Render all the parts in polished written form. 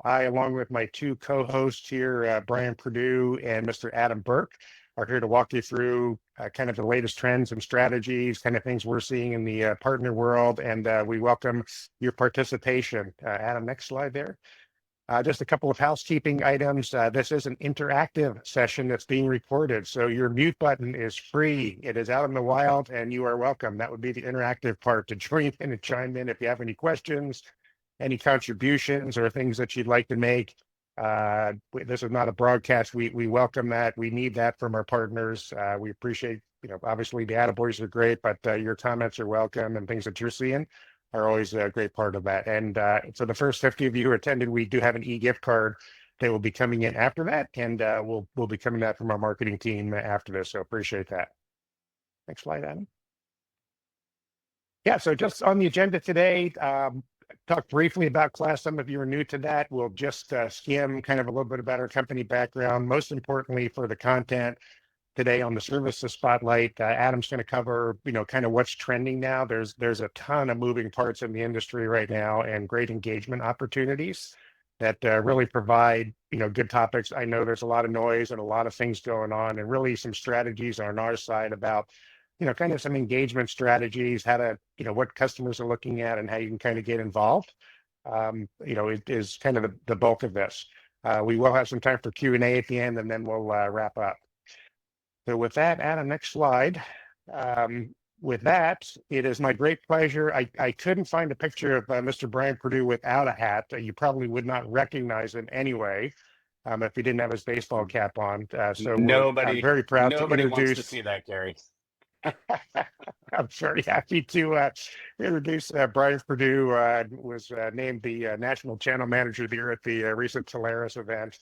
I, along with my two co-hosts here, Brian Perdue and Mr. Adam Burke, are here to walk you through kind of the latest trends and strategies, kind of things we're seeing in the partner world, and we welcome your participation. Adam, next slide there. Just a couple of housekeeping items. This is an interactive session that's being recorded, so your mute button is free. It is out in the wild, and you are welcome. That would be the interactive part, to join in and chime in if you have any questions, any contributions, or things that you'd like to make. This is not a broadcast. We welcome that. We need that from our partners. We appreciate, obviously the attaboys are great, but your comments are welcome, and things that you're seeing are always a great part of that. And for the first 50 of you who attended, we do have an e-gift card that will be coming in after that, and we'll be coming that from our marketing team after this. So appreciate that. Next slide, Adam. Yeah, so just on the agenda today, talk briefly about class. Some of you are new to that. We'll just skim kind of a little bit about our company background. Most importantly, for the content today on the services spotlight, Adam's going to cover, kind of what's trending now. There's a ton of moving parts in the industry right now, and great engagement opportunities that really provide, good topics. I know there's a lot of noise and a lot of things going on, and really some strategies on our side about, kind of some engagement strategies, how to, what customers are looking at and how you can kind of get involved. It is kind of the bulk of this. We will have some time for Q&A at the end, and then we'll wrap up. So with that, Adam, next slide. With that, it is my great pleasure. I couldn't find a picture of Mr. Brian Perdue without a hat. You probably would not recognize him anyway, if he didn't have his baseball cap on. So I'm very proud to introduce. Wants to see that, Gary. I'm very happy to introduce Brian Perdue. Was named the National Channel Manager of the Year at the recent Telarus event.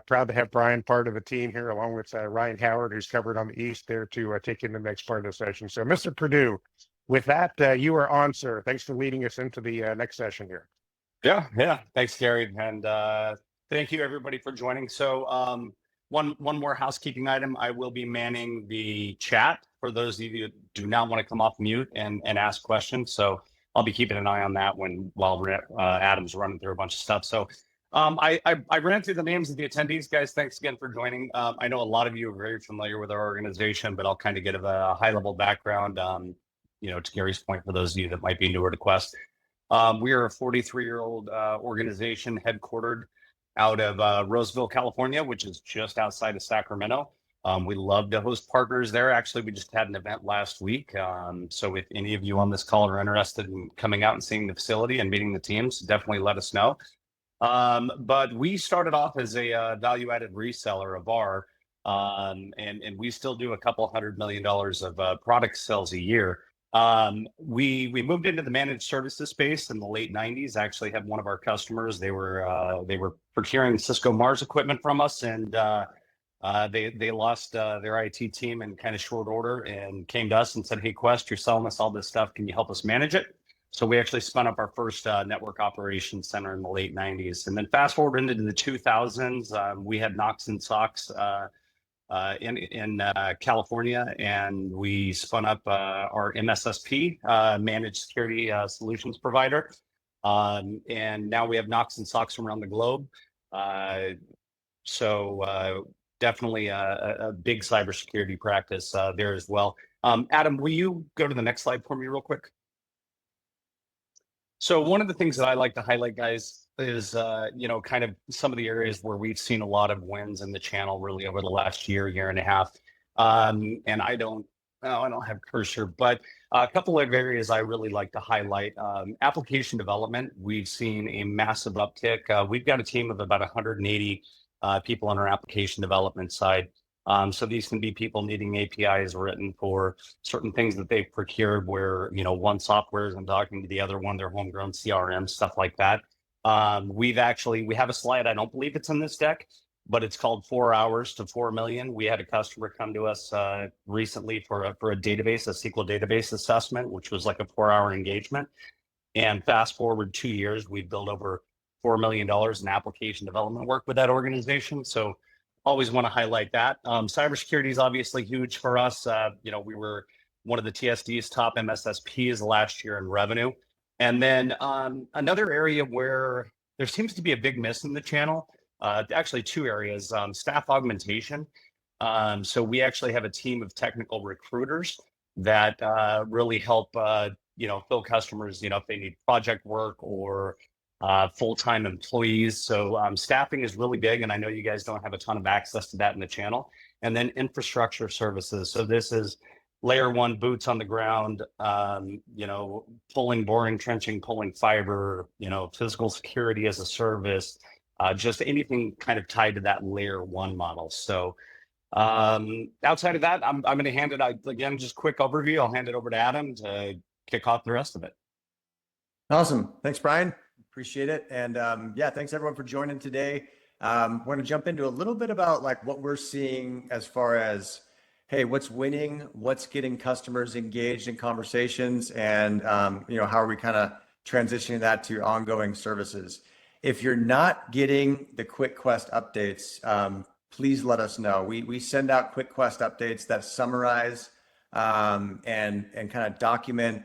Proud to have Brian part of the team here, along with Ryan Howard, who's covered on the East there to take in the next part of the session. So, Mr. Perdue, with that, you are on, sir. Thanks for leading us into the next session here. Yeah. Thanks, Gary, and thank you everybody for joining. So, one more housekeeping item. I will be manning the chat for those of you who do not want to come off mute and ask questions. So I'll be keeping an eye on that while Adam's running through a bunch of stuff. So. I ran through the names of the attendees, guys. Thanks again for joining. I know a lot of you are very familiar with our organization, but I'll kind of give a high-level background. To Gary's point, for those of you that might be newer to Quest, we are a 43-year-old organization headquartered out of Roseville, California, which is just outside of Sacramento. We love to host partners there. Actually, we just had an event last week. So if any of you on this call are interested in coming out and seeing the facility and meeting the teams, definitely let us know. But we started off as a value-added reseller of VAR, and we still do a couple $100 million of product sales a year. We moved into the managed services space in the late 90s. I actually had one of our customers. They were procuring Cisco Mars equipment from us, and they lost their IT team in kind of short order and came to us and said, "Hey, Quest, you're selling us all this stuff. Can you help us manage it?" So we actually spun up our first network operations center in the late 90s. And then fast forward into the 2000s, we had Knox and Sox in California, and we spun up our MSSP, Managed Security Solutions Provider. And now we have Knox and Sox around the globe. So definitely a big cybersecurity practice there as well. Adam, will you go to the next slide for me real quick? So one of the things that I like to highlight, guys, is kind of some of the areas where we've seen a lot of wins in the channel really over the last year and a half. And I don't have cursor, but a couple of areas I really like to highlight. Application development, we've seen a massive uptick. We've got a team of about 180 people on our application development side. So these can be people needing APIs written for certain things that they've procured where, one software isn't talking to the other one, their homegrown CRM, stuff like that. We have a slide, I don't believe it's in this deck, but it's called 4 hours to 4 million. We had a customer come to us recently for a database, a SQL database assessment, which was like a 4-hour engagement. And fast forward 2 years, we've built over $4 million in application development work with that organization. So always want to highlight that. Cybersecurity is obviously huge for us. We were one of the TSD's top MSSPs last year in revenue. And then another area where there seems to be a big miss in the channel. Actually, two areas: staff augmentation. So we actually have a team of technical recruiters that really help fill customers, if they need project work or full-time employees. So staffing is really big, and I know you guys don't have a ton of access to that in the channel. And then infrastructure services. So this is layer one, boots on the ground, pulling, boring, trenching, pulling fiber, physical security as a service, just anything kind of tied to that layer one model. So outside of that, I'm going to hand it out again, just quick overview. I'll hand it over to Adam to kick off the rest of it. Awesome. Thanks, Brian. Appreciate it. And yeah, thanks everyone for joining today. We're going to jump into a little bit about like what we're seeing as far as, hey, what's winning, what's getting customers engaged in conversations, and how are we kind of transitioning that to ongoing services. If you're not getting the Quick Quest updates, please let us know. We send out Quick Quest updates that summarize and kind of document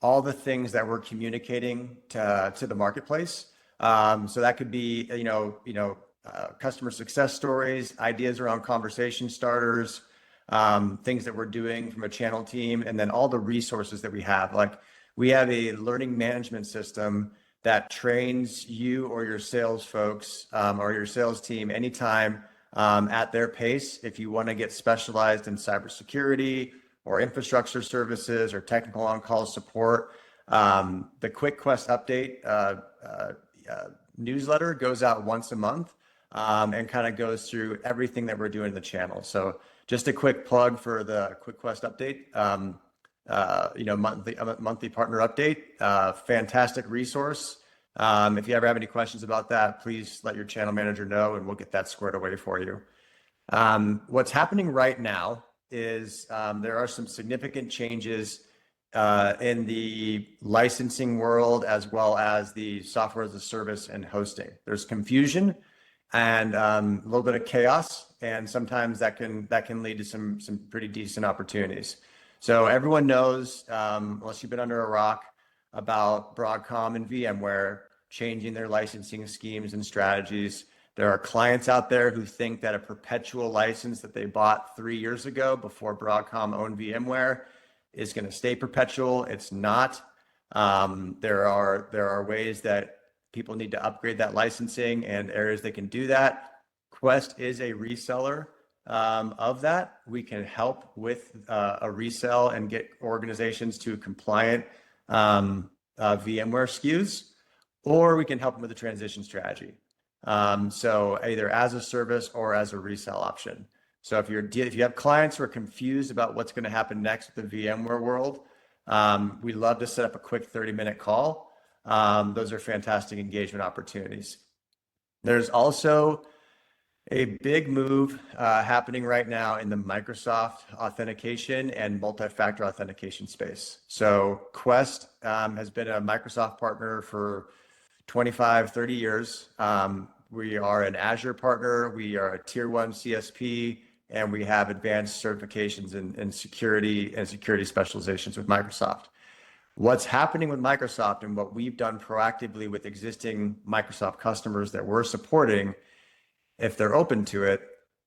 all the things that we're communicating to the marketplace. So that could be customer success stories, ideas around conversation starters, things that we're doing from a channel team, and then all the resources that we have. Like we have a learning management system that trains you or your sales folks or your sales team anytime at their pace. If you want to get specialized in cybersecurity or infrastructure services or technical on-call support, the Quick Quest update newsletter goes out once a month and kind of goes through everything that we're doing in the channel. So just a quick plug for the Quick Quest update, monthly partner update, fantastic resource. If you ever have any questions about that, please let your channel manager know and we'll get that squared away for you. What's happening right now is there are some significant changes in the licensing world as well as the software as a service and hosting. There's confusion and a little bit of chaos, and sometimes that can lead to some pretty decent opportunities. So everyone knows, unless you've been under a rock, about Broadcom and VMware changing their licensing schemes and strategies. There are clients out there who think that a perpetual license that they bought 3 years ago before Broadcom owned VMware is going to stay perpetual. It's not. There are ways that people need to upgrade that licensing and areas they can do that. Quest is a reseller of that. We can help with a resell and get organizations to compliant VMware SKUs, or we can help them with a transition strategy. So either as a service or as a resell option. So if you have clients who are confused about what's going to happen next with the VMware world, we'd love to set up a quick 30-minute call. Those are fantastic engagement opportunities. There's also a big move happening right now in the Microsoft authentication and multi-factor authentication space. So Quest has been a Microsoft partner for 25, 30 years. We are an Azure partner. We are a tier 1 CSP, and we have advanced certifications in security and security specializations with Microsoft. What's happening with Microsoft and what we've done proactively with existing Microsoft customers that we're supporting, if they're open to it,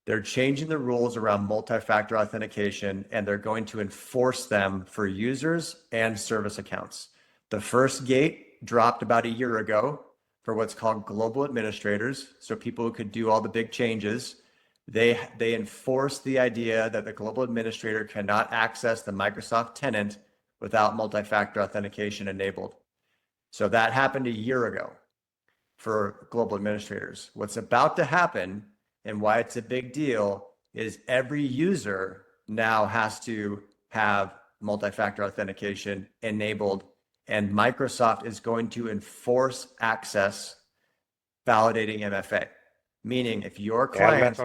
they're changing the rules around multi-factor authentication, and they're going to enforce them for users and service accounts. The first gate dropped about a year ago for what's called global administrators. So people who could do all the big changes, they enforce the idea that the global administrator cannot access the Microsoft tenant without multi-factor authentication enabled. So that happened a year ago for global administrators. What's about to happen and why it's a big deal is every user now has to have multi-factor authentication enabled, and Microsoft is going to enforce access validating MFA. Meaning if your client,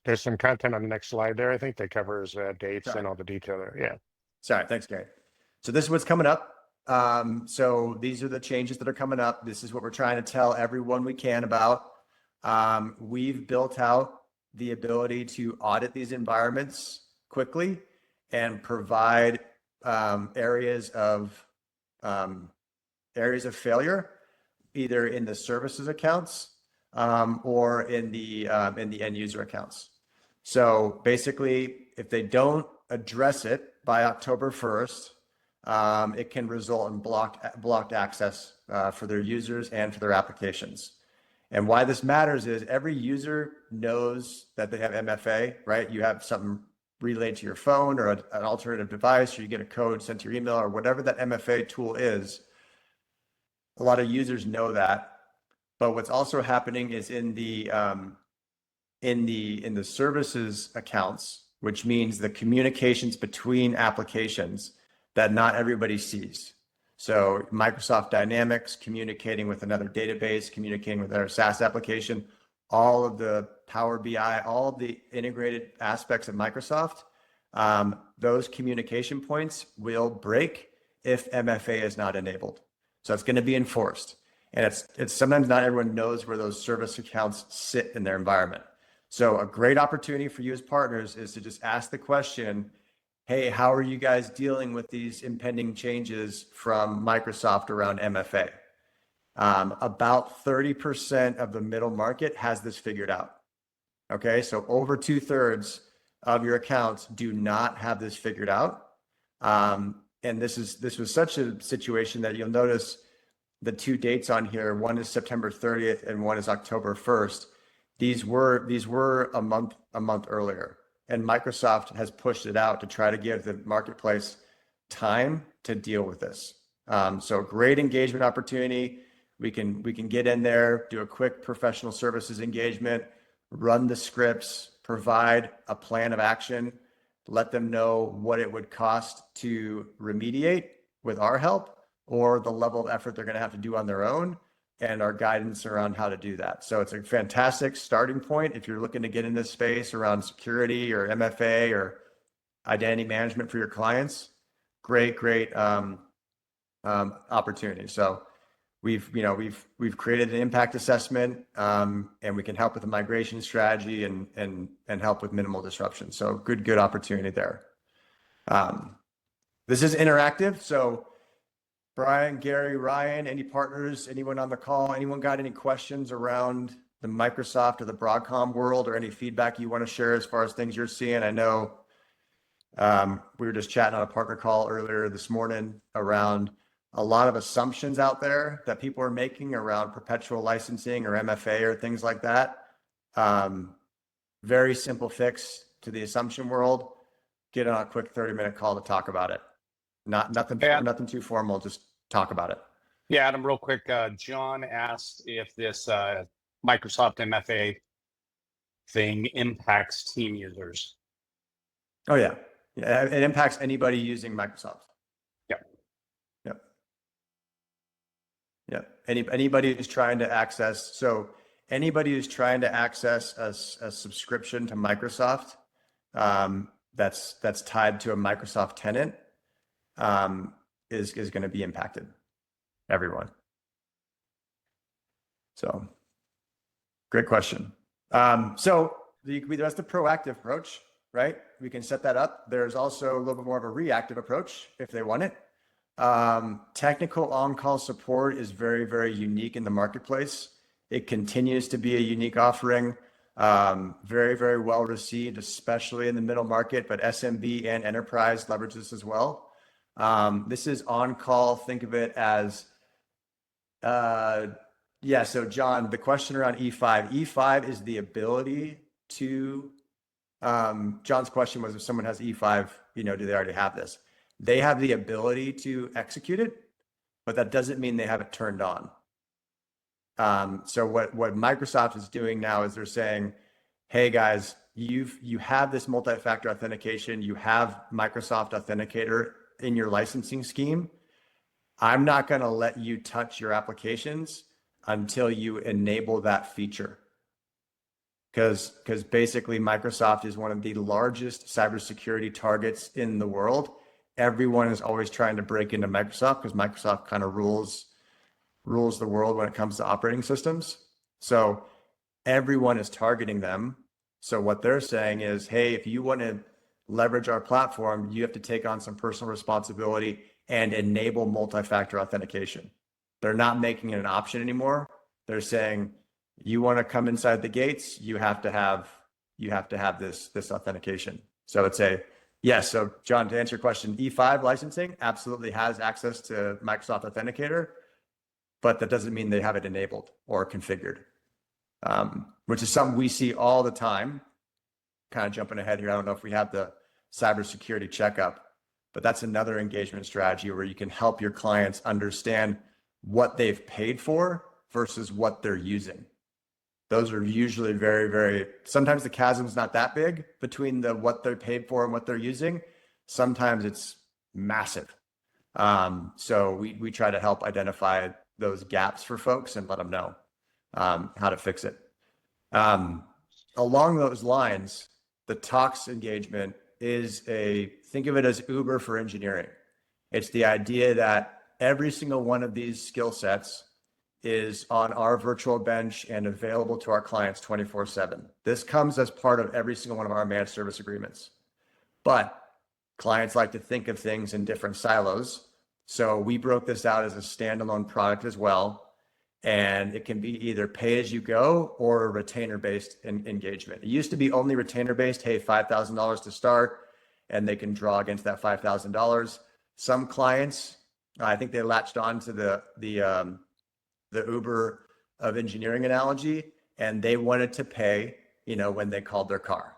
there's some content on the next slide there. I think that covers dates and all the detail there. Yeah. Sorry, thanks, Gary. So this is what's coming up. So these are the changes that are coming up. This is what we're trying to tell everyone we can about. We've built out the ability to audit these environments quickly and provide areas of failure either in the services accounts or in the end user accounts. So basically, if they don't address it by October 1st, it can result in blocked access for their users and for their applications. And why this matters is every user knows that they have MFA, right? You have something relayed to your phone or an alternative device, or you get a code sent to your email or whatever that MFA tool is. A lot of users know that. But what's also happening is in the services accounts, which means the communications between applications that not everybody sees. So Microsoft Dynamics communicating with another database, communicating with our SaaS application, all of the Power BI, all of the integrated aspects of Microsoft, those communication points will break if MFA is not enabled. So it's going to be enforced. And it's sometimes not everyone knows where those service accounts sit in their environment. So a great opportunity for you as partners is to just ask the question, hey, how are you guys dealing with these impending changes from Microsoft around MFA? About 30% of the middle market has this figured out. Okay, so over 2/3 of your accounts do not have this figured out. And this was such a situation that you'll notice the two dates on here. One is September 30th and one is October 1st. These were a month earlier. And Microsoft has pushed it out to try to give the marketplace time to deal with this. So great engagement opportunity. We can get in there, do a quick professional services engagement, run the scripts, provide a plan of action, let them know what it would cost to remediate with our help or the level of effort they're going to have to do on their own, and our guidance around how to do that. So it's a fantastic starting point if you're looking to get in this space around security or MFA or identity management for your clients. Great opportunity. So we've created an impact assessment, and we can help with the migration strategy and help with minimal disruption. So good opportunity there. This is interactive. So Brian, Gary, Ryan, any partners, anyone on the call, anyone got any questions around the Microsoft or the Broadcom world, or any feedback you want to share as far as things you're seeing? I know we were just chatting on a partner call earlier this morning around a lot of assumptions out there that people are making around perpetual licensing or MFA or things like that. Very simple fix to the assumption world. Get on a quick 30-minute call to talk about it. Nothing too formal, just talk about it. Yeah, Adam, real quick. John asked if this Microsoft MFA thing impacts team users. Oh yeah, it impacts anybody using Microsoft. Yep. Anybody who's trying to access. So anybody who's trying to access a subscription to Microsoft that's tied to a Microsoft tenant is going to be impacted. Everyone. So great question. So that's the proactive approach, right? We can set that up. There's also a little bit more of a reactive approach if they want it. Technical on-call support is very, very unique in the marketplace. It continues to be a unique offering. Very, very well received, especially in the middle market, but SMB and enterprise leverage this as well. This is on-call. Think of it as, so John, the question around E5 is the ability to, John's question was if someone has E5, do they already have this? They have the ability to execute it, but that doesn't mean they have it turned on. So what Microsoft is doing now is they're saying, hey guys, you have this multi-factor authentication, you have Microsoft Authenticator in your licensing scheme. I'm not going to let you touch your applications until you enable that feature. Because basically Microsoft is one of the largest cybersecurity targets in the world. Everyone is always trying to break into Microsoft because Microsoft kind of rules the world when it comes to operating systems. So everyone is targeting them. So what they're saying is, hey, if you want to leverage our platform, you have to take on some personal responsibility and enable multi-factor authentication. They're not making it an option anymore. They're saying, you want to come inside the gates, you have to have this authentication. So it's yes. So John, to answer your question, E5 licensing absolutely has access to Microsoft Authenticator, but that doesn't mean they have it enabled or configured, which is something we see all the time. Kind of jumping ahead here. I don't know if we have the cybersecurity checkup, but that's another engagement strategy where you can help your clients understand what they've paid for versus what they're using. Those are usually very, very, sometimes the chasm's not that big between what they're paid for and what they're using. Sometimes it's massive. So we try to help identify those gaps for folks and let them know how to fix it. Along those lines, the Tox engagement is think of it as Uber for engineering. It's the idea that every single one of these skill sets is on our virtual bench and available to our clients 24/7. This comes as part of every single one of our managed service agreements. But clients like to think of things in different silos. So we broke this out as a standalone product as well. And it can be either pay as you go or a retainer-based engagement. It used to be only retainer-based, hey, $5,000 to start, and they can draw against that $5,000. Some clients, I think they latched on to the Uber of engineering analogy, and they wanted to pay, when they called their car.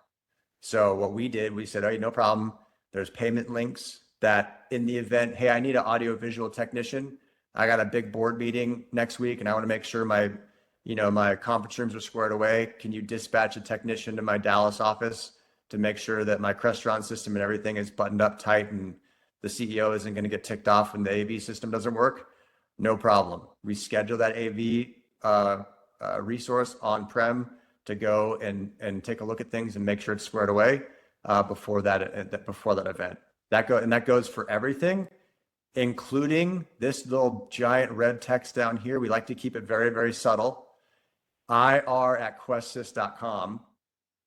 So what we did, we said, oh, no problem. There's payment links that in the event, hey, I need an audio visual technician. I got a big board meeting next week and I want to make sure my conference rooms are squared away. Can you dispatch a technician to my Dallas office to make sure that my Crestron system and everything is buttoned up tight and the CEO isn't going to get ticked off when the AV system doesn't work? No problem. We schedule that AV resource on-prem to go and take a look at things and make sure it's squared away before that event. That goes for everything, including this little giant red text down here. We like to keep it very, very subtle. IR@questsys.com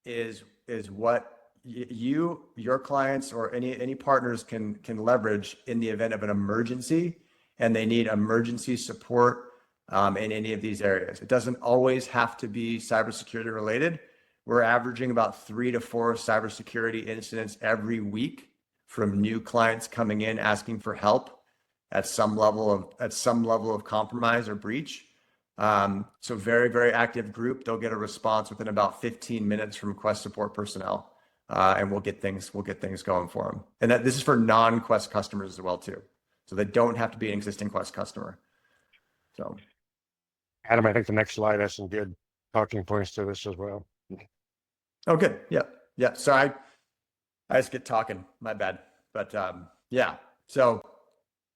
is what your clients or any partners can leverage in the event of an emergency and they need emergency support in any of these areas. It doesn't always have to be cybersecurity related. We're averaging about 3 to 4 cybersecurity incidents every week from new clients coming in asking for help at some level of compromise or breach. So very, very active group. They'll get a response within about 15 minutes from Quest support personnel, and we'll get things going for them. And this is for non-Quest customers as well too. So they don't have to be an existing Quest customer. So, Adam, I think the next slide has some good talking points to this as well. oh, good. Yeah. So I just get talking. My bad. But yeah. So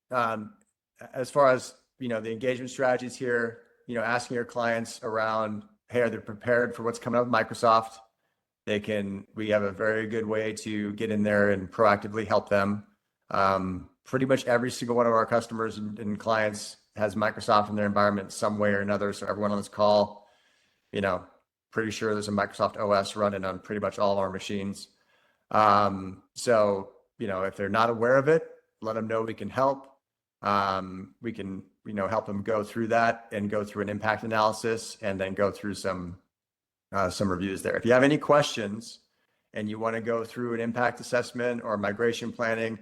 as far as the engagement strategies here, asking your clients around, hey, are they prepared for what's coming up with Microsoft? We have a very good way to get in there and proactively help them. Pretty much every single one of our customers and clients has Microsoft in their environment some way or another. So everyone on this call, pretty sure there's a Microsoft OS running on pretty much all of our machines. So, if they're not aware of it, let them know we can help. We can, help them go through that and go through an impact analysis and then go through some reviews there. If you have any questions and you want to go through an impact assessment or migration planning,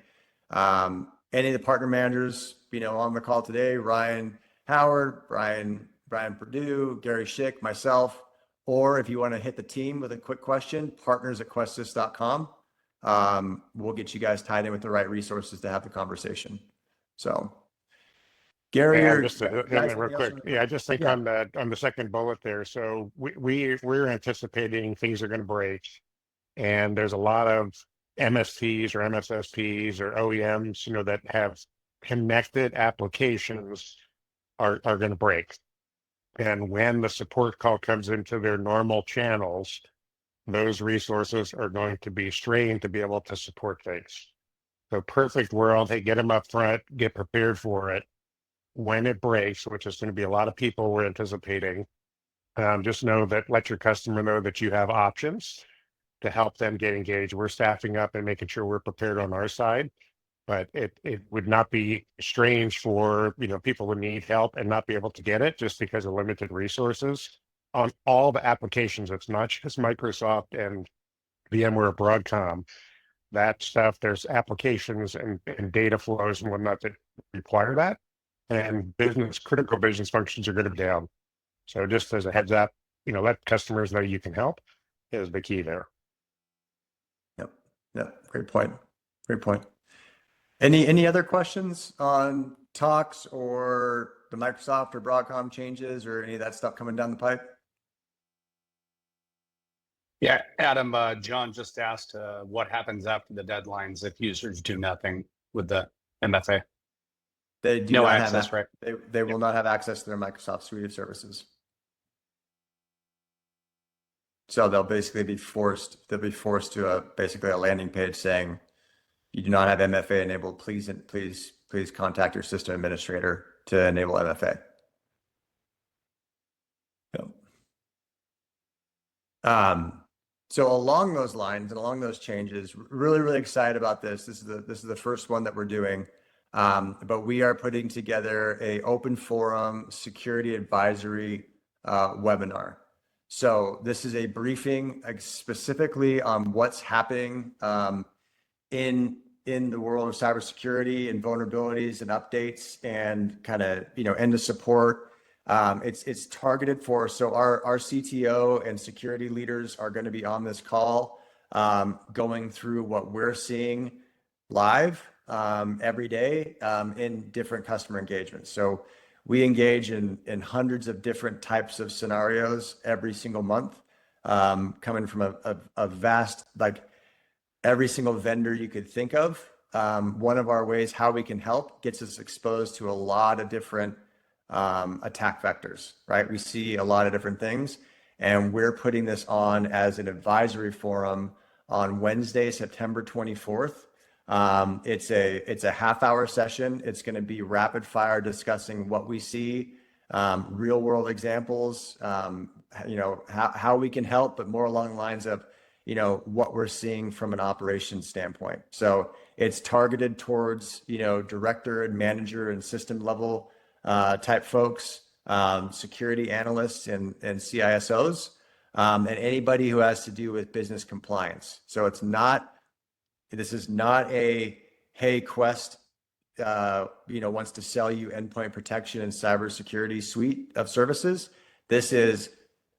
any of the partner managers, on the call today, Ryan Howard, Brian Purdue, Gary Schick, myself, or if you want to hit the team with a quick question, partners@questsys.com. We'll get you guys tied in with the right resources to have the conversation. So, Gary, real quick. Yeah, I just think on the second bullet there. So we're anticipating things are going to break, and there's a lot of MSPs or MSSPs or OEMs, that have connected applications are going to break. And when the support call comes into their normal channels, those resources are going to be strained to be able to support things. So perfect world, hey, get them up front, get prepared for it. When it breaks, which is going to be a lot of people we're anticipating, just let your customer know that you have options to help them get engaged. We're staffing up and making sure we're prepared on our side. but it would not be strange for, people who need help and not be able to get it just because of limited resources on all the applications. It's not just Microsoft and VMware Broadcom. That stuff, there's applications and data flows and whatnot that require that. And critical business functions are going to be down. So just as a heads up, let customers know you can help is the key there. Yep. Yep. Great point. Great point. Any other questions on talks or the Microsoft or Broadcom changes or any of that stuff coming down the pipe? Yeah, Adam, John just asked what happens after the deadlines if users do nothing with the MFA. They do No not access, have, right? They will not have access to their Microsoft suite of services. So they'll basically be forced to basically a landing page saying, you do not have MFA enabled. Please contact your system administrator to enable MFA. Yep. So along those lines and along those changes, really excited about this. This is the first one that we're doing, but we are putting together a open forum security advisory webinar. So this is a briefing specifically on what's happening in the world of cybersecurity and vulnerabilities and updates and kind of end of support. It's targeted for, so our CTO and security leaders are going to be on this call, going through what we're seeing live every day in different customer engagements. So we engage in hundreds of different types of scenarios every single month, coming from a vast, like every single vendor you could think of. One of our ways how we can help gets us exposed to a lot of different attack vectors, right? We see a lot of different things, and we're putting this on as an advisory forum on Wednesday, September 24th. It's a half-hour session. It's going to be rapid fire discussing what we see, real world examples, how we can help, but more along the lines of, what we're seeing from an operations standpoint. So it's targeted towards, director and manager and system level type folks, security analysts and CISOs, and anybody who has to do with business compliance. So this is not a, hey, Quest, wants to sell you endpoint protection and cybersecurity suite of services. This is,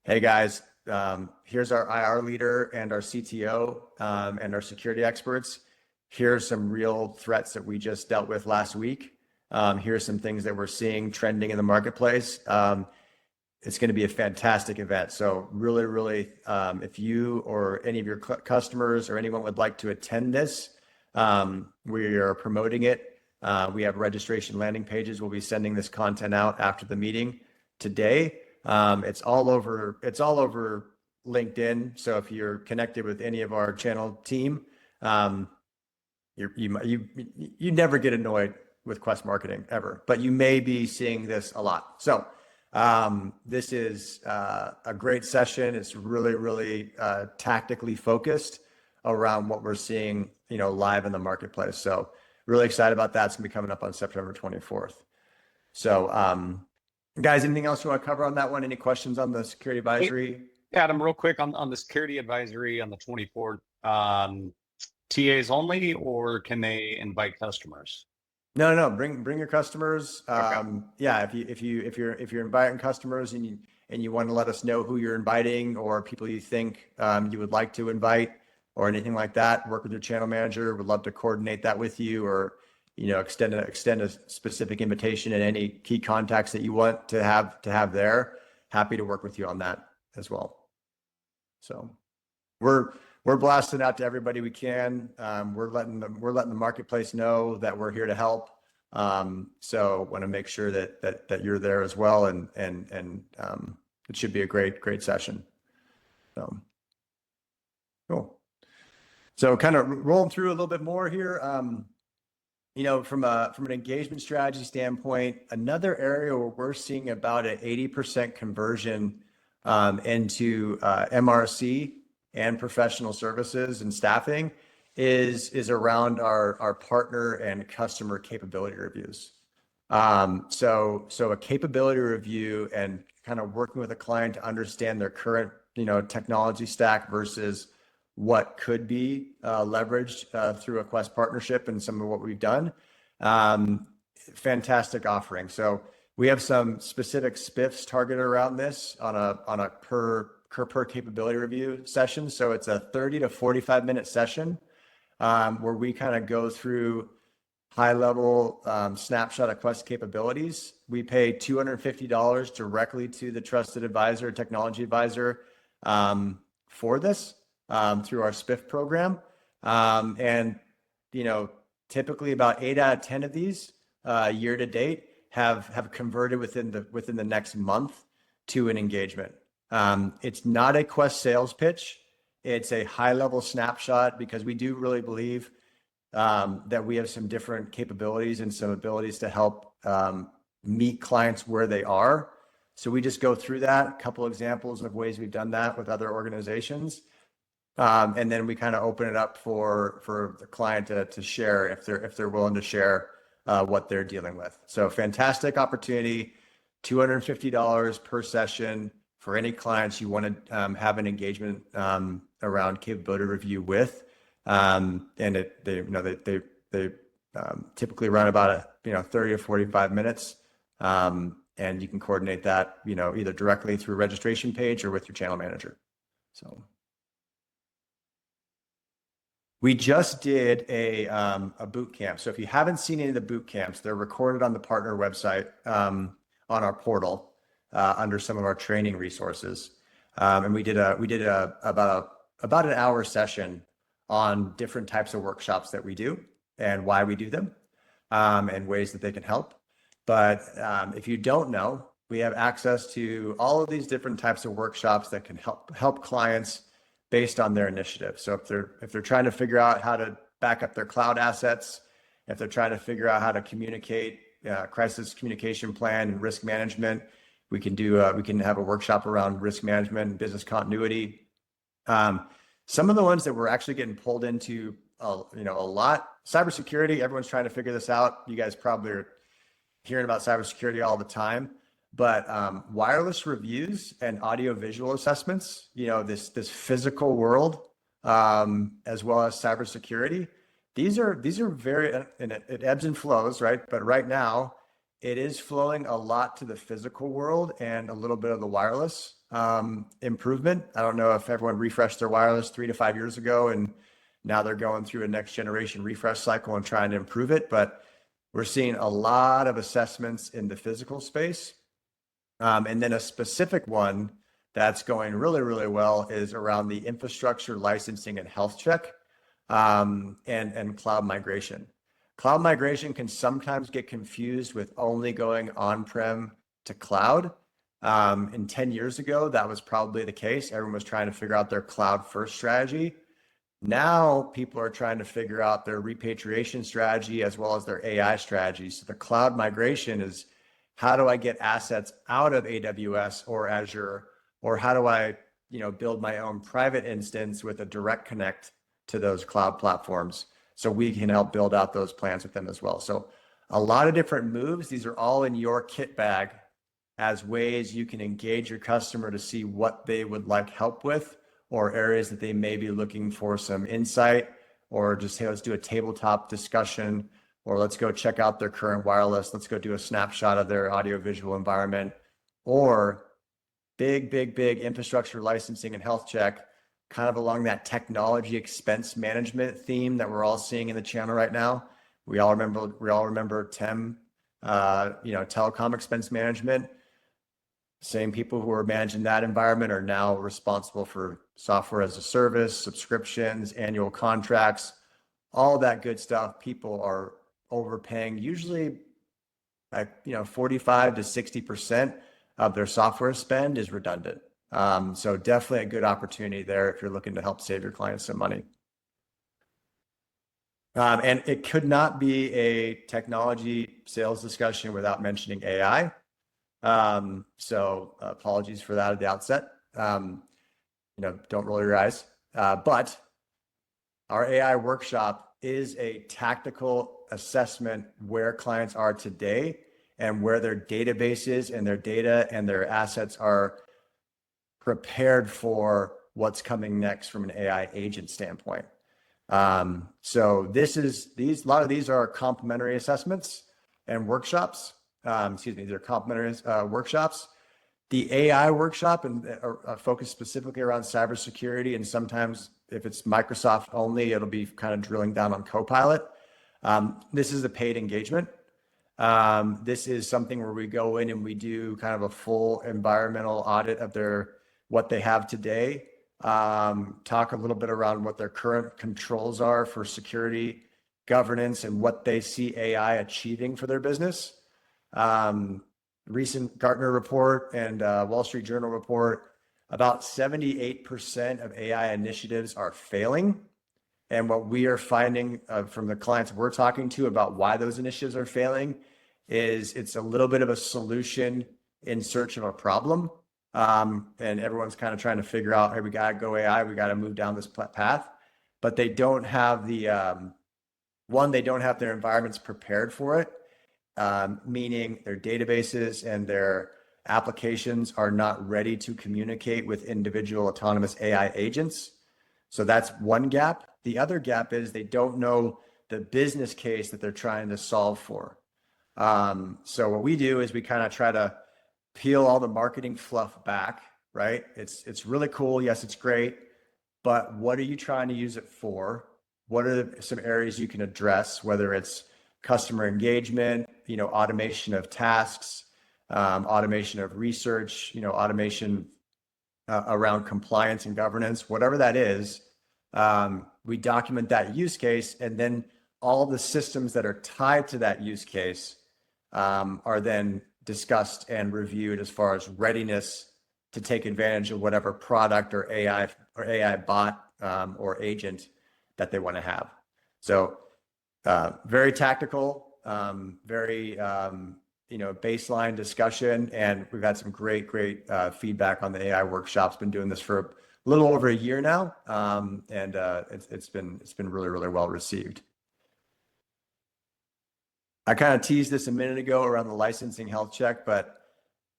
hey guys, here's our IR leader and our CTO and our security experts. Here's some real threats that we just dealt with last week. Here's some things that we're seeing trending in the marketplace. It's going to be a fantastic event. So really, if you or any of your customers or anyone would like to attend this, we are promoting it. We have registration landing pages. We'll be sending this content out after the meeting today. It's all over LinkedIn. So if you're connected with any of our channel team, you never get annoyed with Quest marketing ever, but you may be seeing this a lot. So this is a great session. It's really tactically focused around what we're seeing, live in the marketplace. So really excited about that. It's gonna be coming up on September 24th. So guys, anything else you want to cover on that one? Any questions on the security advisory? Adam, real quick on the security advisory on the 24th, TAs only, or can they invite customers? No, bring your customers. Okay. Yeah, if you're inviting customers and you want to let us know who you're inviting or people you think you would like to invite or anything like that, work with your channel manager. Would love to coordinate that with you, or extend a specific invitation and any key contacts that you want to have there. Happy to work with you on that as well. So we're blasting out to everybody we can. We're letting the marketplace know that we're here to help. So want to make sure that you're there as well, and it should be a great session. So cool. So kind of rolling through a little bit more here. From an engagement strategy standpoint, another area where we're seeing about an 80% conversion into MRC and professional services and staffing is around our partner and customer capability reviews. So a capability review and kind of working with a client to understand their current, technology stack versus what could be leveraged through a Quest partnership and some of what we've done. Fantastic offering. So we have some specific spiffs targeted around this on a per capability review session. So it's a 30 to 45 minute session where we kind of go through high level snapshot of Quest capabilities. We pay $250 directly to the trusted advisor, technology advisor for this through our spiff program. And, typically about 8 out of 10 of these year to date have converted within the next month to an engagement. It's not a Quest sales pitch. It's a high level snapshot because we do really believe that we have some different capabilities and some abilities to help meet clients where they are. So we just go through that, a couple examples of ways we've done that with other organizations. And then we kind of open it up for the client to share if they're willing to share what they're dealing with. So fantastic opportunity, $250 per session for any clients you want to have an engagement around capability review with. And they typically run about 30 or 45 minutes. And you can coordinate that, either directly through a registration page or with your channel manager. So we just did a boot camp. So if you haven't seen any of the boot camps, they're recorded on the partner website on our portal under some of our training resources. And we did about an hour session on different types of workshops that we do and why we do them and ways that they can help. But if you don't know, we have access to all of these different types of workshops that can help clients based on their initiative. So if they're trying to figure out how to back up their cloud assets, if they're trying to figure out how to communicate crisis communication plan and risk management, we can have a workshop around risk management and business continuity. Some of the ones that we're actually getting pulled into, a lot, cybersecurity. Everyone's trying to figure this out. You guys probably are hearing about cybersecurity all the time, but wireless reviews and audio visual assessments, this physical world, as well as cybersecurity. These are very, and it ebbs and flows, right? But right now, it is flowing a lot to the physical world and a little bit of the wireless improvement. I don't know if everyone refreshed their wireless 3 to 5 years ago, and now they're going through a next generation refresh cycle and trying to improve it. But we're seeing a lot of assessments in the physical space. And then a specific one that's going really, really well is around the infrastructure licensing and health check and cloud migration. Cloud migration can sometimes get confused with only going on-prem to cloud. And 10 years ago, that was probably the case. Everyone was trying to figure out their cloud first strategy. Now people are trying to figure out their repatriation strategy as well as their AI strategy. So the cloud migration is, how do I get assets out of AWS or Azure, or how do I, build my own private instance with a direct connect to those cloud platforms? So we can help build out those plans with them as well. So a lot of different moves. These are all in your kit bag as ways you can engage your customer to see what they would like help with, or areas that they may be looking for some insight, or just, hey, let's do a tabletop discussion, or let's go check out their current wireless. Let's go do a snapshot of their audiovisual environment, or big infrastructure licensing and health check, kind of along that technology expense management theme that we're all seeing in the channel right now. We all remember TEM, telecom expense management. Same people who are managing that environment are now responsible for software as a service, subscriptions, annual contracts, all that good stuff. People are overpaying, usually 45 to 60% of their software spend is redundant. So definitely a good opportunity there if you're looking to help save your clients some money. And it could not be a technology sales discussion without mentioning AI. So apologies for that at the outset. Don't roll your eyes. But our AI workshop is a tactical assessment where clients are today and where their databases and their data and their assets are prepared for what's coming next from an AI agent standpoint. So a lot of these are complementary assessments and workshops. These are complementary workshops. The AI workshop and focused specifically around cybersecurity, and sometimes if it's Microsoft only, it'll be kind of drilling down on Copilot. This is a paid engagement. This is something where we go in and we do kind of a full environmental audit of what they have today. Talk a little bit around what their current controls are for security, governance, and what they see AI achieving for their business. Recent Gartner report and Wall Street Journal report, about 78% of AI initiatives are failing. And what we are finding from the clients we're talking to about why those initiatives are failing is it's a little bit of a solution in search of a problem. And everyone's kind of trying to figure out, hey, we got to go AI, we got to move down this path. But they don't have they don't have their environments prepared for it. Meaning their databases and their applications are not ready to communicate with individual autonomous AI agents. So that's one gap. The other gap is they don't know the business case that they're trying to solve for. So what we do is we kind of try to peel all the marketing fluff back, right? It's really cool. Yes, it's great. But what are you trying to use it for? What are some areas you can address, whether it's customer engagement, automation of tasks, automation of research, automation around compliance and governance, whatever that is. We document that use case, and then all the systems that are tied to that use case are then discussed and reviewed as far as readiness to take advantage of whatever product or AI bot or agent that they want to have. So very tactical, very baseline discussion, and we've had some great feedback on the AI workshops. Been doing this for a little over a year now, and it's been really well received. I kind of teased this a minute ago around the licensing health check, but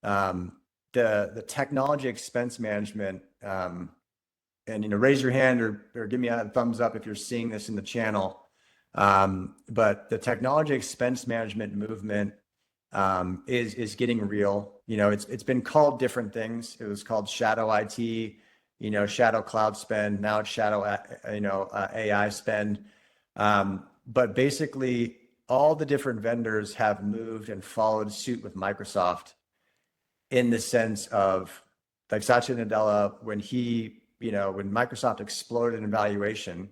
the technology expense management, and raise your hand or give me a thumbs up if you're seeing this in the channel. But the technology expense management movement is getting real. It's been called different things. It was called shadow IT, shadow cloud spend. Now it's shadow AI spend. But basically, all the different vendors have moved and followed suit with Microsoft in the sense of, like Satya Nadella, when Microsoft exploded in valuation,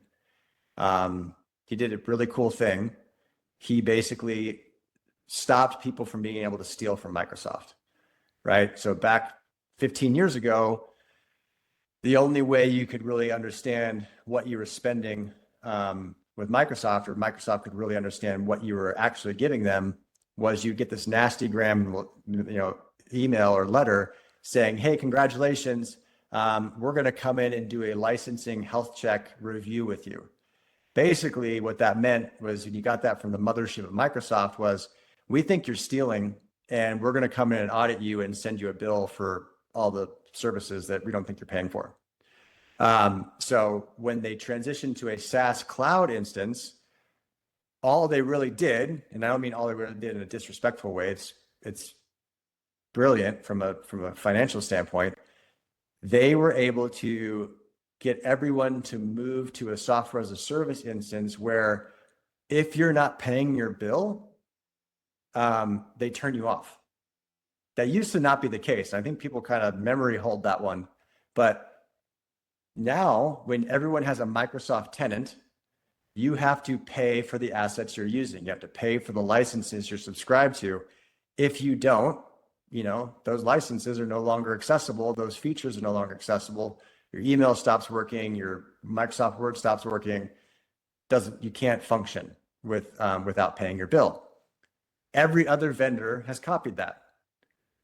he did a really cool thing. He basically stopped people from being able to steal from Microsoft, right? So back 15 years ago, the only way you could really understand what you were spending with Microsoft, or Microsoft could really understand what you were actually giving them, was you get this nasty gram, email or letter saying, hey, congratulations, we're going to come in and do a licensing health check review with you. Basically, what that meant was, and you got that from the mothership of Microsoft, was we think you're stealing, and we're going to come in and audit you and send you a bill for all the services that we don't think you're paying for. So when they transitioned to a SaaS cloud instance, all they really did, and I don't mean all they really did in a disrespectful way, it's brilliant from a financial standpoint. They were able to get everyone to move to a software as a service instance where if you're not paying your bill, they turn you off. That used to not be the case. I think people kind of memory hold that one. But now, when everyone has a Microsoft tenant, you have to pay for the assets you're using. You have to pay for the licenses you're subscribed to. If you don't, those licenses are no longer accessible. Those features are no longer accessible. Your email stops working. Your Microsoft Word stops working. You can't function without paying your bill. Every other vendor has copied that.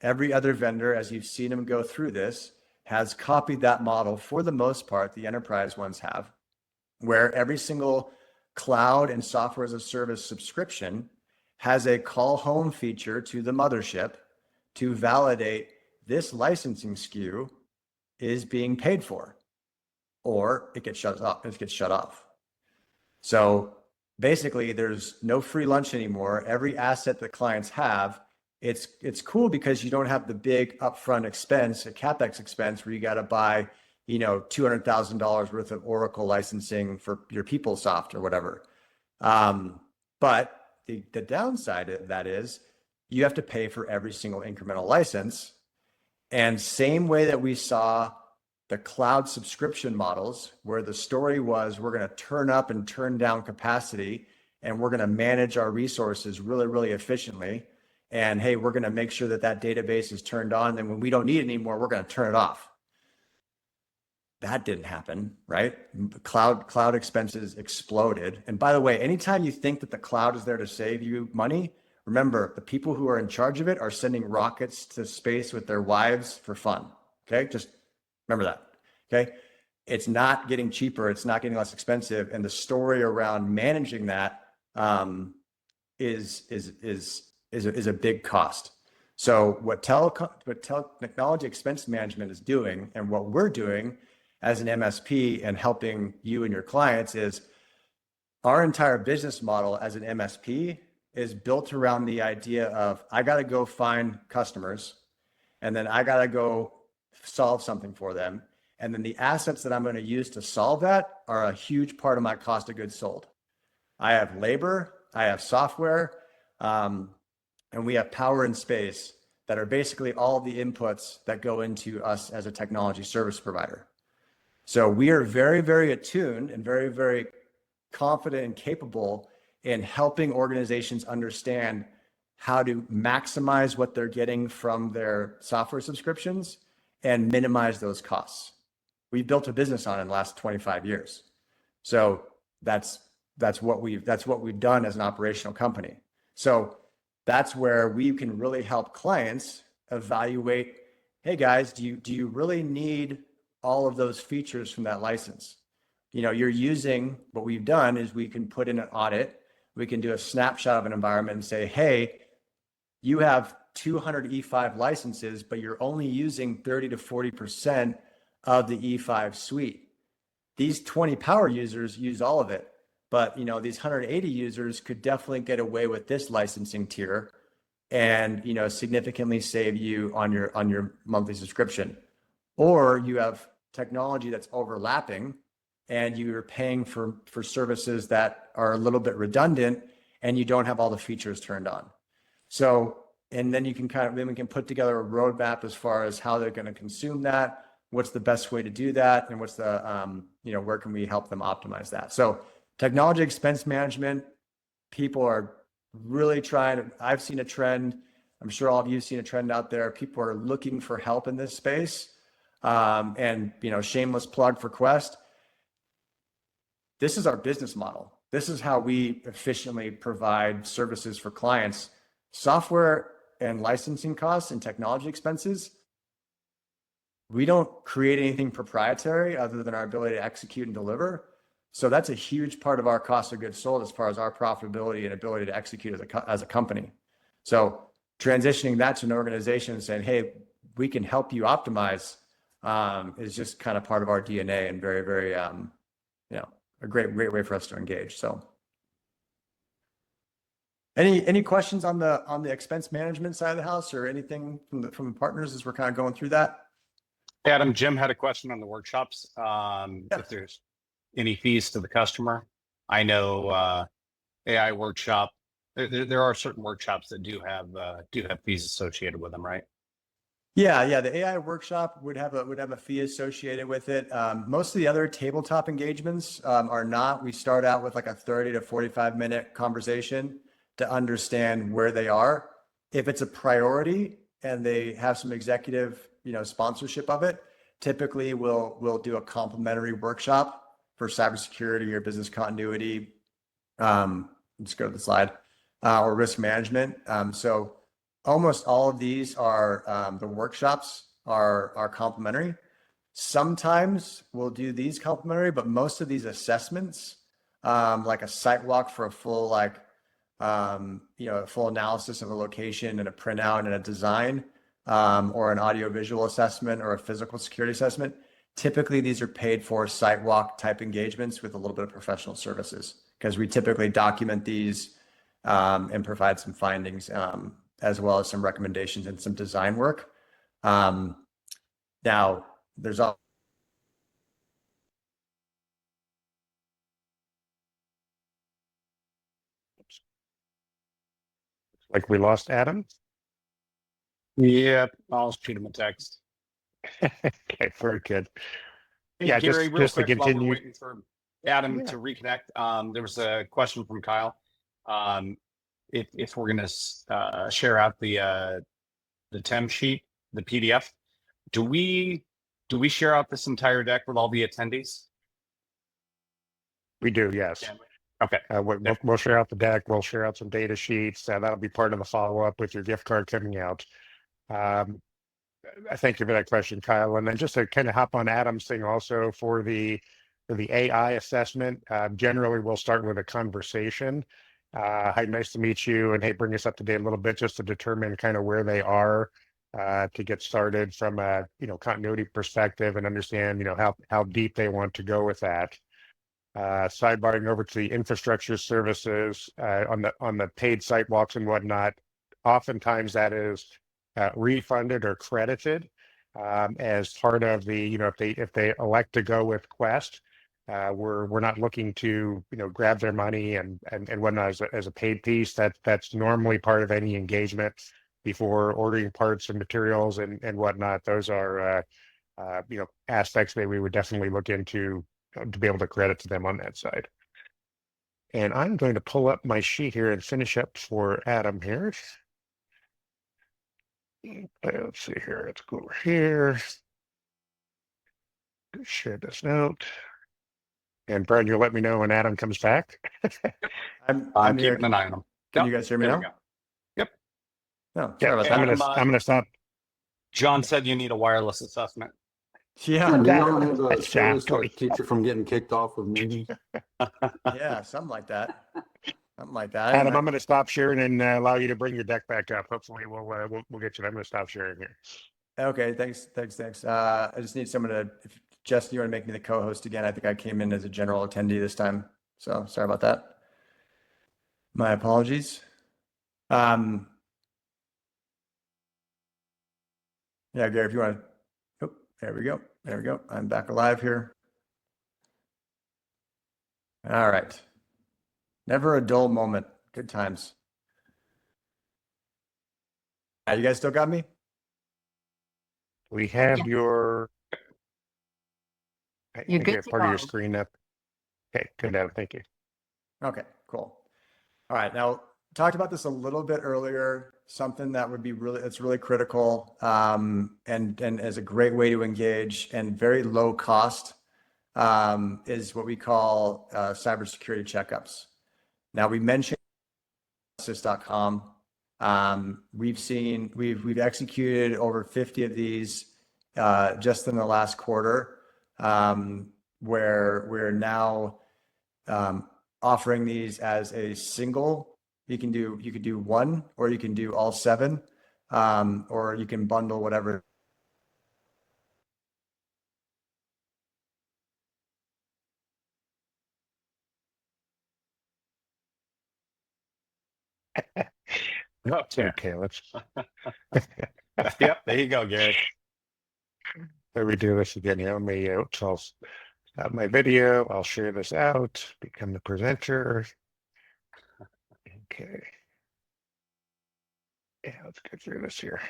Every other vendor, as you've seen them go through this, has copied that model for the most part. The enterprise ones have. where every single cloud and software as a service subscription has a call home feature to the mothership to validate this licensing SKU is being paid for, or it gets shut off. It gets shut off. So basically, there's no free lunch anymore. Every asset that clients have, it's cool because you don't have the big upfront expense, a CapEx expense, where you got to buy, $200,000 worth of Oracle licensing for your PeopleSoft or whatever. But the downside of that is you have to pay for every single incremental license. And same way that we saw the cloud subscription models, where the story was we're going to turn up and turn down capacity, and we're going to manage our resources really, really efficiently. And hey, we're going to make sure that that database is turned on. And when we don't need it anymore, we're going to turn it off. That didn't happen, right? Cloud expenses exploded. And by the way, anytime you think that the cloud is there to save you money, remember, the people who are in charge of it are sending rockets to space with their wives for fun. Okay, just remember that. Okay, it's not getting cheaper, it's not getting less expensive, and the story around managing that is a big cost. So what technology expense management is doing, and what we're doing as an MSP and helping you and your clients, is our entire business model as an MSP is built around the idea of, I got to go find customers, and then I got to go solve something for them. And then the assets that I'm going to use to solve that are a huge part of my cost of goods sold. I have labor, I have software, and we have power and space that are basically all the inputs that go into us as a technology service provider. So we are very, very attuned and very, very confident and capable in helping organizations understand how to maximize what they're getting from their software subscriptions and minimize those costs. We've built a business on it in the last 25 years. So that's what we've done as an operational company. So that's where we can really help clients evaluate, hey guys, do you really need all of those features from that license? You're using, what we've done is we can put in an audit, we can do a snapshot of an environment and say, hey, you have 200 E5 licenses, but you're only using 30 to 40% of the E5 suite. These 20 power users use all of it, but these 180 users could definitely get away with this licensing tier and significantly save you on your monthly subscription. Or you have technology that's overlapping and you're paying for services that are a little bit redundant and you don't have all the features turned on. So, and then we can put together a roadmap as far as how they're going to consume that, what's the best way to do that, and what's the, where can we help them optimize that? So technology expense management, people are really trying. I've seen a trend. I'm sure all of you have seen a trend out there. People are looking for help in this space. And shameless plug for Quest. This is our business model. This is how we efficiently provide services for clients. Software and licensing costs and technology expenses, we don't create anything proprietary other than our ability to execute and deliver. So that's a huge part of our cost of goods sold as far as our profitability and ability to execute as a company. So transitioning that to an organization and saying, hey, we can help you optimize, is just kind of part of our DNA, and very, very, a great way for us to engage. So any questions on the expense management side of the house, or anything from the partners as we're kind of going through that? Adam, Jim had a question on the workshops. If there's any fees to the customer. I know AI workshop, there are certain workshops that do have fees associated with them, right? Yeah. The AI workshop would have a fee associated with it. Most of the other tabletop engagements are not. We start out with like a 30 to 45 minute conversation to understand where they are. If it's a priority and they have some executive, sponsorship of it, typically we'll do a complimentary workshop for cybersecurity or business continuity. Let's go to the slide, or risk management. So almost all of these are, the workshops are complimentary. Sometimes we'll do these complimentary, but most of these assessments, like a site walk for a full, a full analysis of a location and a printout and a design, or an audio visual assessment or a physical security assessment. Typically, these are paid for site walk type engagements with a little bit of professional services, because we typically document these and provide some findings, as well as some recommendations and some design work. Now, there's all Like we lost Adam. Yep, I'll shoot him a text. Okay, very good. Hey, Yeah, Gary, real just to quick while we're continue. waiting for Adam Yeah. to reconnect, there was a question from Kyle. If we're gonna share out the TEM sheet, the PDF, do we share out this entire deck with all the attendees? We do, yes. Can we? Okay. We'll share out the deck. We'll share out some data sheets. That'll be part of the follow-up with your gift card coming out. I thank you for that question, Kyle. And then just to kind of hop on Adam's thing also for the AI assessment, generally we'll start with a conversation. Hi, nice to meet you. And hey, bring us up to date a little bit just to determine kind of where they are to get started from a continuity perspective and understand how deep they want to go with that. Sidebarring over to the infrastructure services on the paid site walks and whatnot. Oftentimes that is refunded or credited as part of the if they elect to go with Quest. We're not looking to grab their money and whatnot as a paid piece. That's normally part of any engagement before ordering parts and materials and whatnot. Those are aspects that we would definitely look into to be able to credit to them on that side. And I'm going to pull up my sheet here and finish up for Adam here. Let's see here. Let's go over here. Share this note. And Brian, you'll let me know when Adam comes back. I'm here. Keeping an eye on them. Can you guys hear me There now? we go. Yep. No, Yeah, sorry about Adam, that. I'm gonna stop. John said you need a wireless assessment. Yeah, Do y'all have a That's service exactly. that keeps you from getting kicked off of meetings? yeah, something like that. Something like that. Adam, I'm going to stop sharing and allow you to bring your deck back up. Hopefully, we'll get you. I'm going to stop sharing here. Okay, thanks. I just need someone to, if Justin, you want to make me the co-host again? I think I came in as a general attendee this time, so sorry about that. My apologies. Yeah, Gary, if you want to. Oh, there we go. There we go. I'm back alive here. All right. Never a dull moment. Good times. You guys still got me? We have Yeah. You're good you have to part of your go. screen up. Okay, good, Adam. Thank you. Okay, cool. All right, now talked about this a little bit earlier. Something that would be it's really critical, and as a great way to engage and very low cost, is what we call cybersecurity checkups. Now we mentioned assist.com. We've executed over 50 of these just in the last quarter, where we're now offering these as a single. You can do one, or you can do all 7, or you can bundle whatever. Okay, let's Yep, there you go, Gary. let me do this again here. Let me so I'll stop my video. I'll share this out. Become the presenter. Okay. Yeah, let's go through this here.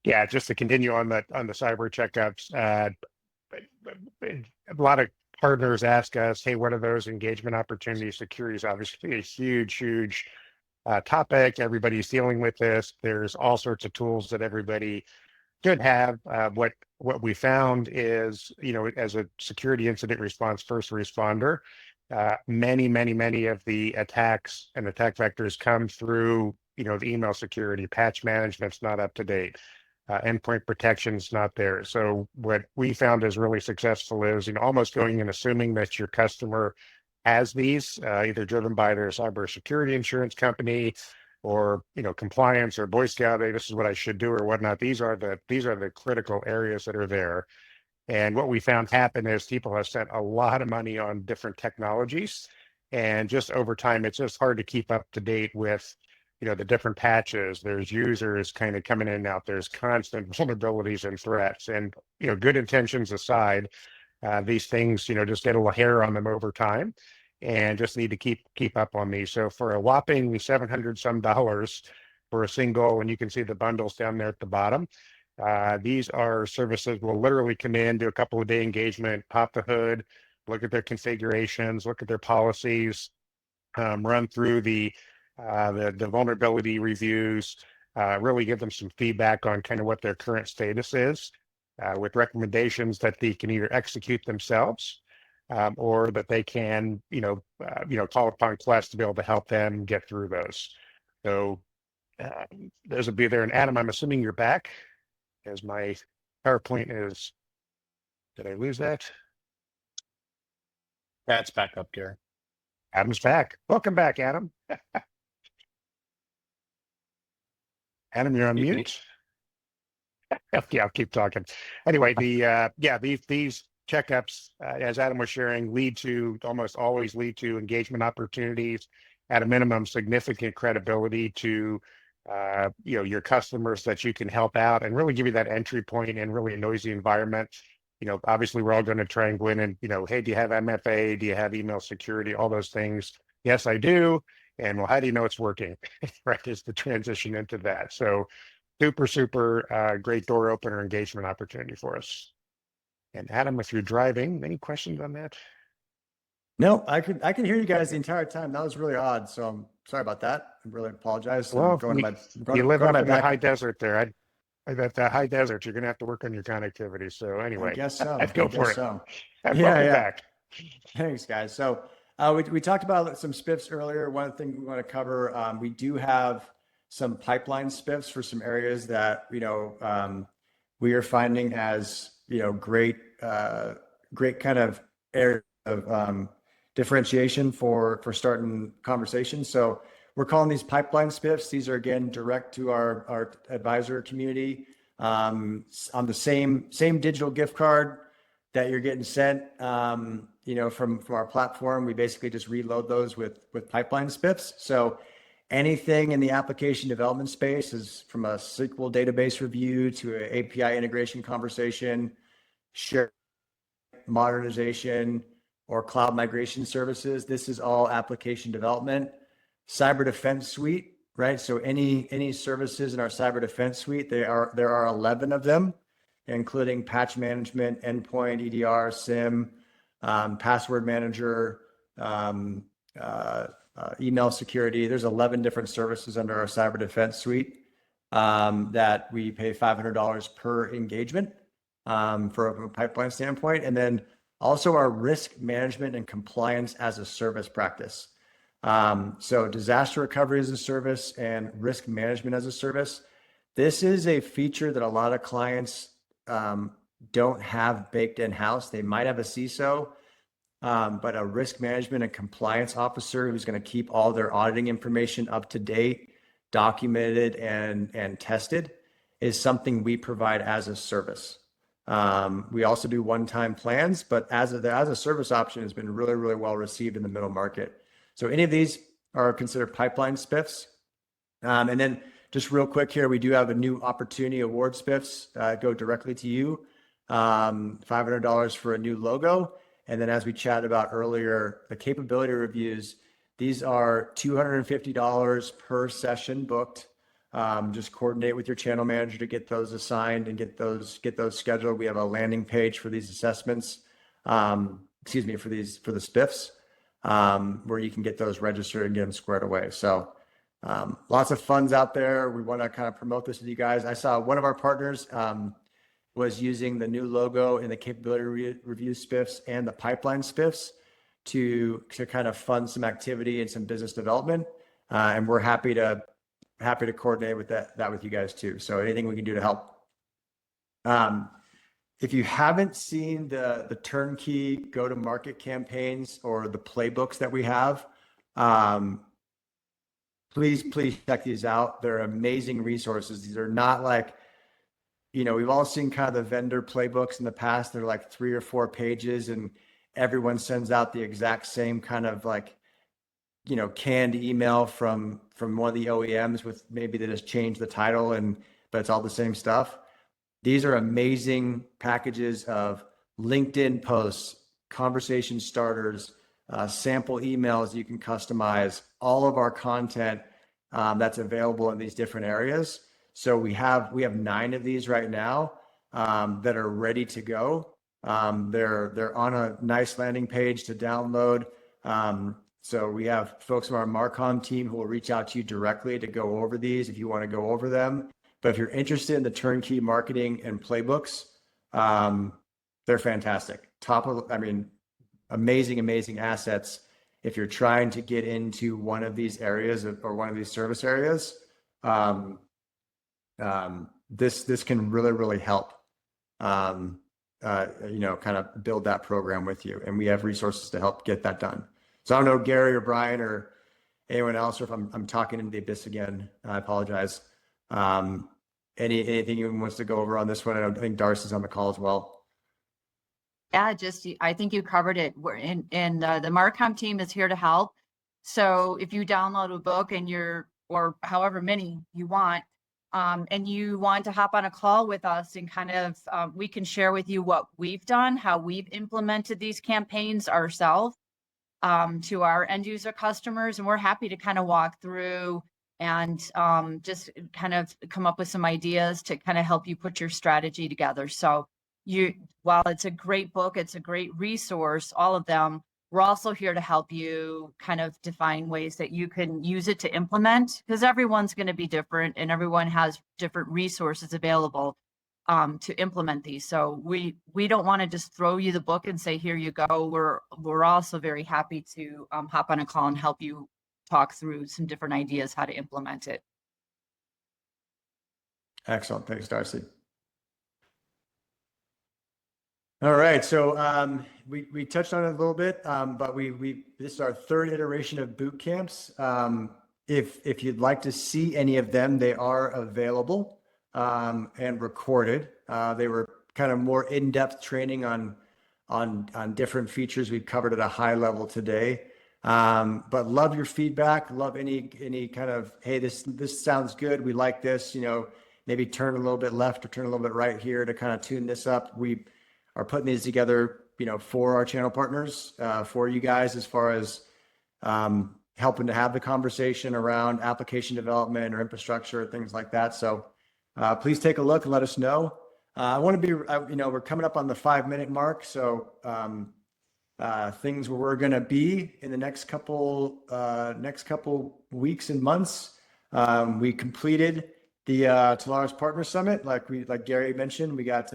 Yeah, just to continue on the cyber checkups. A lot of partners ask us, "Hey, what are those engagement opportunities?" Security is obviously a huge topic. Everybody's dealing with this. There's all sorts of tools that everybody should have. What we found is, as a security incident response first responder, many of the attacks and attack vectors come through, the email security. Patch management's not up to date. endpoint protection's not there. So what we found is really successful is, almost going and assuming that your customer has these, either driven by their cybersecurity insurance company or, compliance or Boy Scout, hey, this is what I should do or whatnot. These are the critical areas that are there. And what we found happen is people have spent a lot of money on different technologies. And just over time, it's just hard to keep up to date with, the different patches. There's users kind of coming in and out. There's constant vulnerabilities and threats. And, good intentions aside, these things, just get a little hair on them over time and just need to keep up on these. So for a whopping $700 some for a single, and you can see the bundles down there at the bottom. These are services we'll literally come in, do a couple of day engagement, pop the hood, look at their configurations, look at their policies, run through the vulnerability reviews, really give them some feedback on kind of what their current status is, with recommendations that they can either execute themselves, or that they can, call upon Quest to be able to help them get through those. So those will be there. And Adam, I'm assuming you're back, as my PowerPoint is. Did I lose that? That's back up, Gary. Adam's back. Welcome back, Adam. Adam, you're on You can- mute. Okay, I'll keep talking. Anyway, these checkups, as Adam was sharing, almost always lead to engagement opportunities, at a minimum, significant credibility to your customers that you can help out and really give you that entry point in really a noisy environment. Obviously we're all going to try and go in and, hey, do you have MFA? Do you have email security? All those things. Yes, I do. And well, how do you know it's working? Right, is the transition into that. So super great door opener engagement opportunity for us. And Adam, if you're driving, any questions on that? No, I can hear you guys the entire time. That was really odd. So I'm sorry about that. I really apologize. Well, you live up in the high desert there. At the high desert, you're going to have to work on your connectivity. So anyway, I guess so. let's go for it. So. And Yeah, welcome yeah. back. Thanks, guys. So we talked about some spiffs earlier. One thing we want to cover, we do have some pipeline spiffs for some areas that, we are finding as, great kind of area of differentiation for starting conversations. So we're calling these pipeline spiffs. These are, again, direct to our advisor community, on the same digital gift card that you're getting sent, from our platform. We basically just reload those with pipeline spiffs. So anything in the application development space, is from a SQL database review to an API integration conversation, share modernization, or cloud migration services. This is all application development. Cyber defense suite, right? So any services in our cyber defense suite, there are 11 of them, including patch management, endpoint, EDR, SIM, password manager, email security. There's 11 different services under our cyber defense suite that we pay $500 per engagement from a pipeline standpoint. And then also our risk management and compliance as a service practice. So disaster recovery as a service and risk management as a service. This is a feature that a lot of clients don't have baked in-house. They might have a CISO, but a risk management and compliance officer who's going to keep all their auditing information up to date, documented, and tested is something we provide as a service. We also do one-time plans, but as a service option has been really, really well received in the middle market. So any of these are considered pipeline spiffs. And then just real quick here, we do have a new opportunity award spiffs go directly to you. $500 for a new logo. And then as we chatted about earlier, the capability reviews, these are $250 per session booked. Just coordinate with your channel manager to get those assigned and get those scheduled. We have a landing page for these assessments, for the spiffs, where you can get those registered and get them squared away. So lots of funds out there. We want to kind of promote this with you guys. I saw one of our partners was using the new logo in the capability review spiffs and the pipeline spiffs to kind of fund some activity and some business development. And we're happy to coordinate with that with you guys too. So anything we can do to help, If you haven't seen the turnkey go-to-market campaigns or the playbooks that we have, please check these out. They're amazing resources. These are not like, we've all seen kind of the vendor playbooks in the past. They're like 3 or 4 pages, and everyone sends out the exact same kind of like, canned email from one of the OEMs with maybe they just changed the title but it's all the same stuff. These are amazing packages of LinkedIn posts, conversation starters, sample emails you can customize, all of our content that's available in these different areas. So we have 9 of these right now that are ready to go. They're on a nice landing page to download. So we have folks from our Marcom team who will reach out to you directly to go over these if you want to go over them. But if you're interested in the turnkey marketing and playbooks, they're fantastic. Amazing assets. If you're trying to get into one of these areas or one of these service areas, this can really help, kind of build that program with you. And we have resources to help get that done. So I don't know, Gary or Brian or anyone else, or if I'm talking into the abyss again, I apologize. Anything anyone wants to go over on this one? I think Darcy's on the call as well. Yeah, I think you covered it. We're the Marcom team is here to help. So if you download a book or however many you want, and you want to hop on a call with us and kind of, we can share with you what we've done, how we've implemented these campaigns ourselves to our end user customers. And we're happy to kind of walk through and just kind of come up with some ideas to kind of help you put your strategy together. So while it's a great book, it's a great resource, all of them, we're also here to help you kind of define ways that you can use it to implement, because everyone's going to be different and everyone has different resources available to implement these. So we don't want to just throw you the book and say, here you go. We're also very happy to hop on a call and help you talk through some different ideas how to implement it. Excellent. Thanks, Darcy. All right, so we touched on it a little bit, but this is our 3rd iteration of boot camps. If you'd like to see any of them, they are available and recorded. They were kind of more in-depth training on different features we've covered at a high level today. But love your feedback. Love any kind of, hey, this sounds good. We like this. Maybe turn a little bit left or turn a little bit right here to kind of tune this up. We are putting these together, for our channel partners, for you guys, as far as helping to have the conversation around application development or infrastructure, things like that. So please take a look and let us know. I want to be, we're coming up on the 5-minute mark. So things where we're going to be in the next couple weeks and months. We completed the Telarus Partner Summit, like Gary mentioned. We got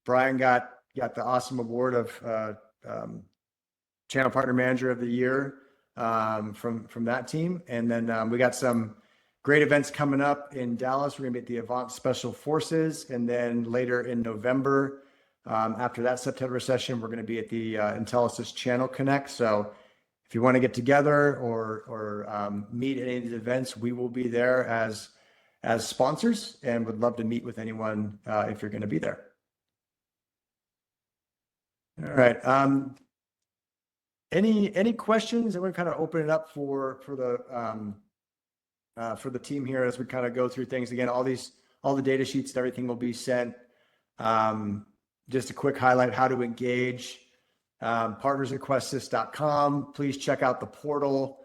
Brian got the awesome award of Channel Partner Manager of the Year from that team, and then we got some great events coming up in Dallas. We're going to be at the Avant Special Forces, and then later in November, after that September session, we're going to be at the Intelisys Channel Connect. So if you want to get together or meet at any of these events, we will be there as sponsors, and would love to meet with anyone if you're going to be there. All right. Any questions? I want to kind of open it up for the team here as we kind of go through things again. All the data sheets and everything will be sent. Just a quick highlight: how to engage. partnersrequestsys.com. Please check out the portal.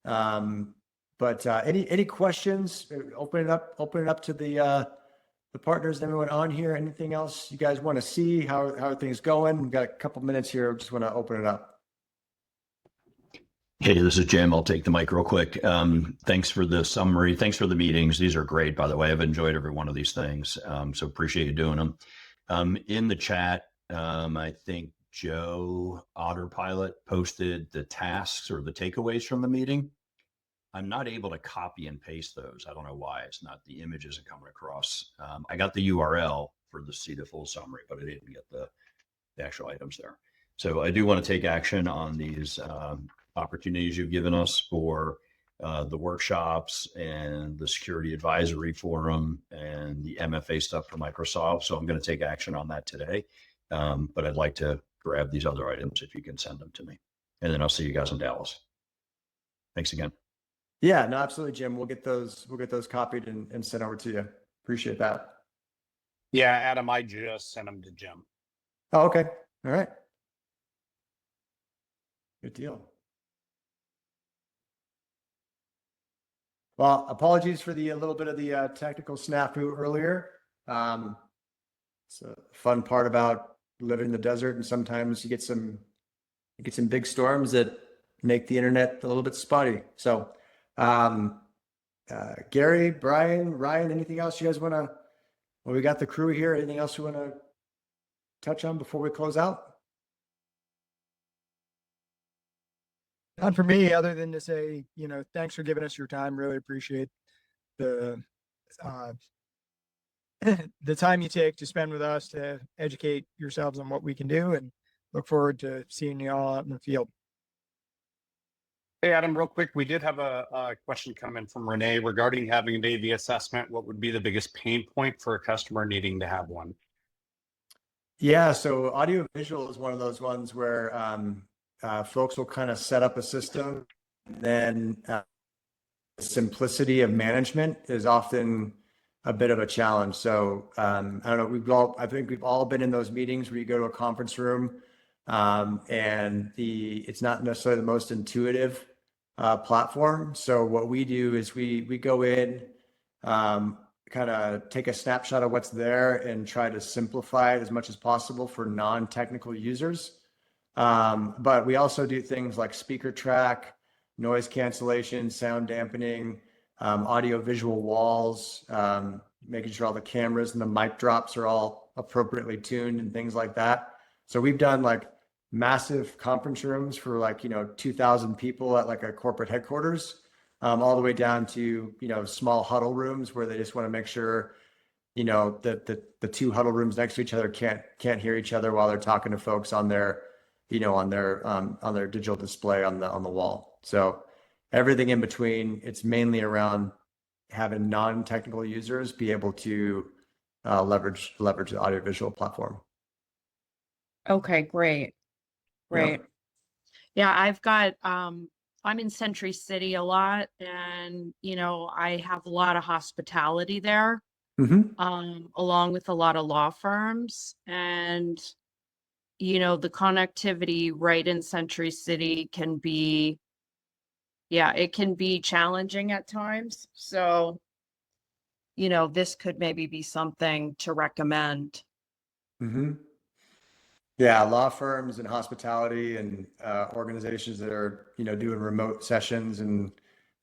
But any questions? Open it up to the partners, everyone on here. Anything else you guys want to see? How are things going? We've got a couple minutes here. Just want to open it up. Hey, this is Jim. I'll take the mic real quick. Thanks for the summary. Thanks for the meetings. These are great, by the way. I've enjoyed every one of these things. So appreciate you doing them. In the chat, I think Joe Otterpilot posted the tasks or the takeaways from the meeting. I'm not able to copy and paste those. I don't know why. It's not, the image isn't coming across. I got the URL for the see the full summary, but I didn't get the actual items there. So I do want to take action on these opportunities you've given us for the workshops and the security advisory forum and the MFA stuff for Microsoft. So I'm going to take action on that today. But I'd like to grab these other items if you can send them to me. And then I'll see you guys in Dallas. Thanks again. Yeah, no, absolutely, Jim. We'll get those copied and sent over to you. Appreciate that. Yeah, Adam, I just sent them to Jim. Oh, okay. All right. Good deal. Well, apologies for the a little bit of the technical snafu earlier. It's a fun part about living in the desert, and sometimes you get some big storms that make the internet a little bit spotty. So, Gary, Brian, Ryan, anything else you guys want to? Well, we got the crew here. Anything else you want to touch on before we close out? Not for me, other than to say, thanks for giving us your time. Really appreciate the the time you take to spend with us to educate yourselves on what we can do, and look forward to seeing you all out in the field. Hey, Adam, real quick, we did have a question come in from Renee regarding having an AV assessment. What would be the biggest pain point for a customer needing to have one? Yeah, so audio visual is one of those ones where folks will kind of set up a system, then the simplicity of management is often a bit of a challenge. So I don't know, I think we've all been in those meetings where you go to a conference room and it's not necessarily the most intuitive platform. So what we do is we go in, kind of take a snapshot of what's there and try to simplify it as much as possible for non-technical users. But we also do things like speaker track, noise cancellation, sound dampening, audio visual walls, making sure all the cameras and the mic drops are all appropriately tuned and things like that. So we've done like massive conference rooms for 2,000 people at like a corporate headquarters, all the way down to, small huddle rooms where they just want to make sure, that the two huddle rooms next to each other can't hear each other while they're talking to folks on their, on their digital display on the wall. So everything in between, it's mainly around having non-technical users be able to leverage the audiovisual platform. Okay, great. Great. Yeah, I've got I'm in Century City a lot, and I have a lot of hospitality there, along with a lot of law firms. And the connectivity right in Century City can be, it can be challenging at times. So, this could maybe be something to recommend. Yeah, law firms and hospitality and organizations that are, doing remote sessions and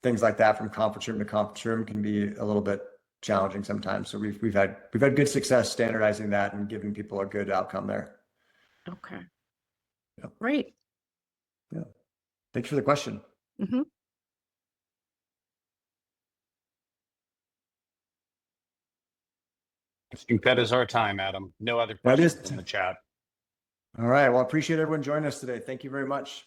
things like that from conference room to conference room can be a little bit challenging sometimes. So we've had good success standardizing that and giving people a good outcome there. Okay. Yep. Great. Yeah. Thanks for the question. Mm-hmm. I think that is our time, Adam. No other That is- questions in the chat. All right. Well, I appreciate everyone joining us today. Thank you very much.